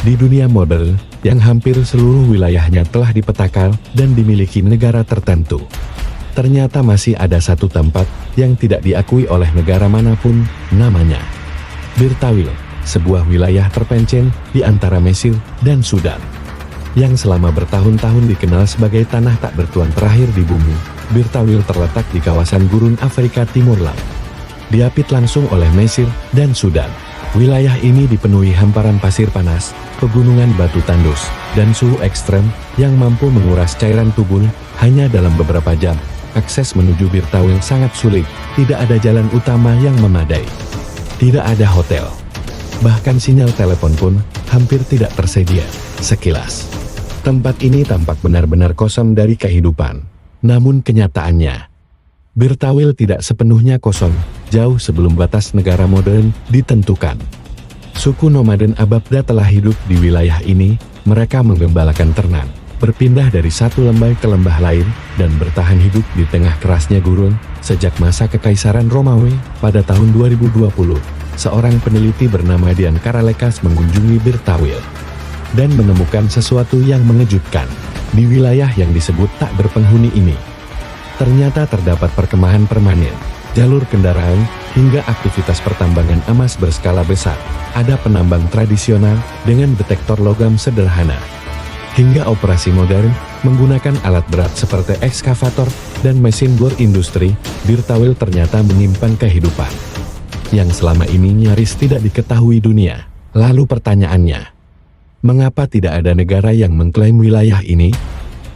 Di dunia modern, yang hampir seluruh wilayahnya telah dipetakan dan dimiliki negara tertentu, ternyata masih ada satu tempat yang tidak diakui oleh negara manapun, namanya Bir-Tawil, sebuah wilayah terpencil di antara Mesir dan Sudan, yang selama bertahun-tahun dikenal sebagai tanah tak bertuan terakhir di bumi. Bir-Tawil terletak di kawasan gurun Afrika Timur Laut, diapit langsung oleh Mesir dan Sudan. Wilayah ini dipenuhi hamparan pasir panas, pegunungan batu tandus, dan suhu ekstrem yang mampu menguras cairan tubuh hanya dalam beberapa jam. Akses menuju Bir-Tawil sangat sulit, tidak ada jalan utama yang memadai, tidak ada hotel, bahkan sinyal telepon pun hampir tidak tersedia. Sekilas, tempat ini tampak benar-benar kosong dari kehidupan. Namun kenyataannya, Bir-Tawil tidak sepenuhnya kosong. Jauh sebelum batas negara modern ditentukan, suku nomaden Ababda telah hidup di wilayah ini. Mereka menggembalakan ternak, berpindah dari satu lembah ke lembah lain, dan bertahan hidup di tengah kerasnya gurun. Sejak masa Kekaisaran Romawi, pada tahun 2020, seorang peneliti bernama Dian Karalekas mengunjungi Bir-Tawil dan menemukan sesuatu yang mengejutkan. Di wilayah yang disebut tak berpenghuni ini, ternyata terdapat perkemahan permanen, jalur kendaraan, hingga aktivitas pertambangan emas berskala besar. Ada penambang tradisional dengan detektor logam sederhana, hingga operasi modern menggunakan alat berat seperti ekskavator dan mesin bor industri. Bir-Tawil ternyata menyimpan kehidupan yang selama ini nyaris tidak diketahui dunia. Lalu pertanyaannya, mengapa tidak ada negara yang mengklaim wilayah ini?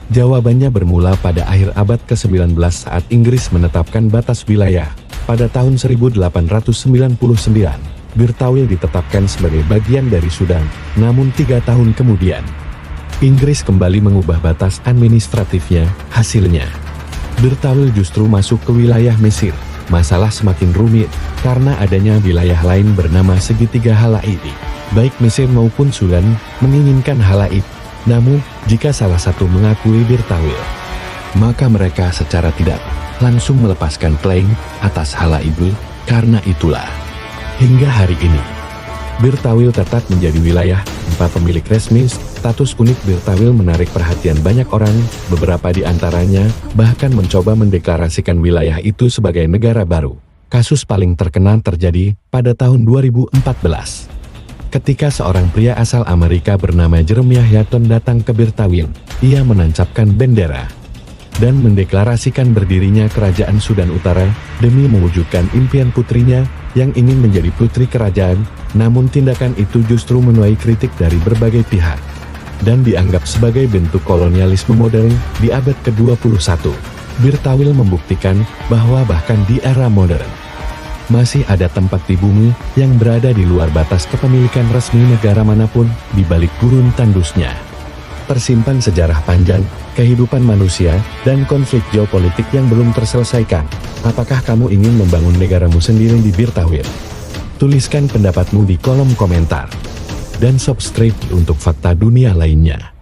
Jawabannya bermula pada akhir abad ke-19 saat Inggris menetapkan batas wilayah. Pada tahun 1899, Bir-Tawil ditetapkan sebagai bagian dari Sudan. Namun 3 tahun kemudian, Inggris kembali mengubah batas administratifnya. Hasilnya, Bir-Tawil justru masuk ke wilayah Mesir. Masalah semakin rumit, karena adanya wilayah lain bernama Segitiga Halaib. Baik Mesir maupun Sudan menginginkan Halaib. Namun, jika salah satu mengakui Bir-Tawil, maka mereka secara tidak langsung melepaskan klaim atas Halaib. Karena itulah, hingga hari ini, Bir-Tawil tetap menjadi wilayah tanpa pemilik resmi. Status unik Bir-Tawil menarik perhatian banyak orang, beberapa di antaranya bahkan mencoba mendeklarasikan wilayah itu sebagai negara baru. Kasus paling terkenal terjadi pada tahun 2014. Ketika seorang pria asal Amerika bernama Jeremiah Yaton datang ke Bir-Tawil, ia menancapkan bendera dan mendeklarasikan berdirinya Kerajaan Sudan Utara demi mewujudkan impian putrinya yang ingin menjadi putri kerajaan. Namun tindakan itu justru menuai kritik dari berbagai pihak dan dianggap sebagai bentuk kolonialisme modern di abad ke-21. Bir-Tawil membuktikan bahwa bahkan di era modern, masih ada tempat di bumi yang berada di luar batas kepemilikan resmi negara manapun. Di balik gurun tandusnya tersimpan sejarah panjang, kehidupan manusia, dan konflik geopolitik yang belum terselesaikan. Apakah kamu ingin membangun negaramu sendiri di Bir-Tawil? Tuliskan pendapatmu di kolom komentar. Dan subscribe untuk fakta dunia lainnya.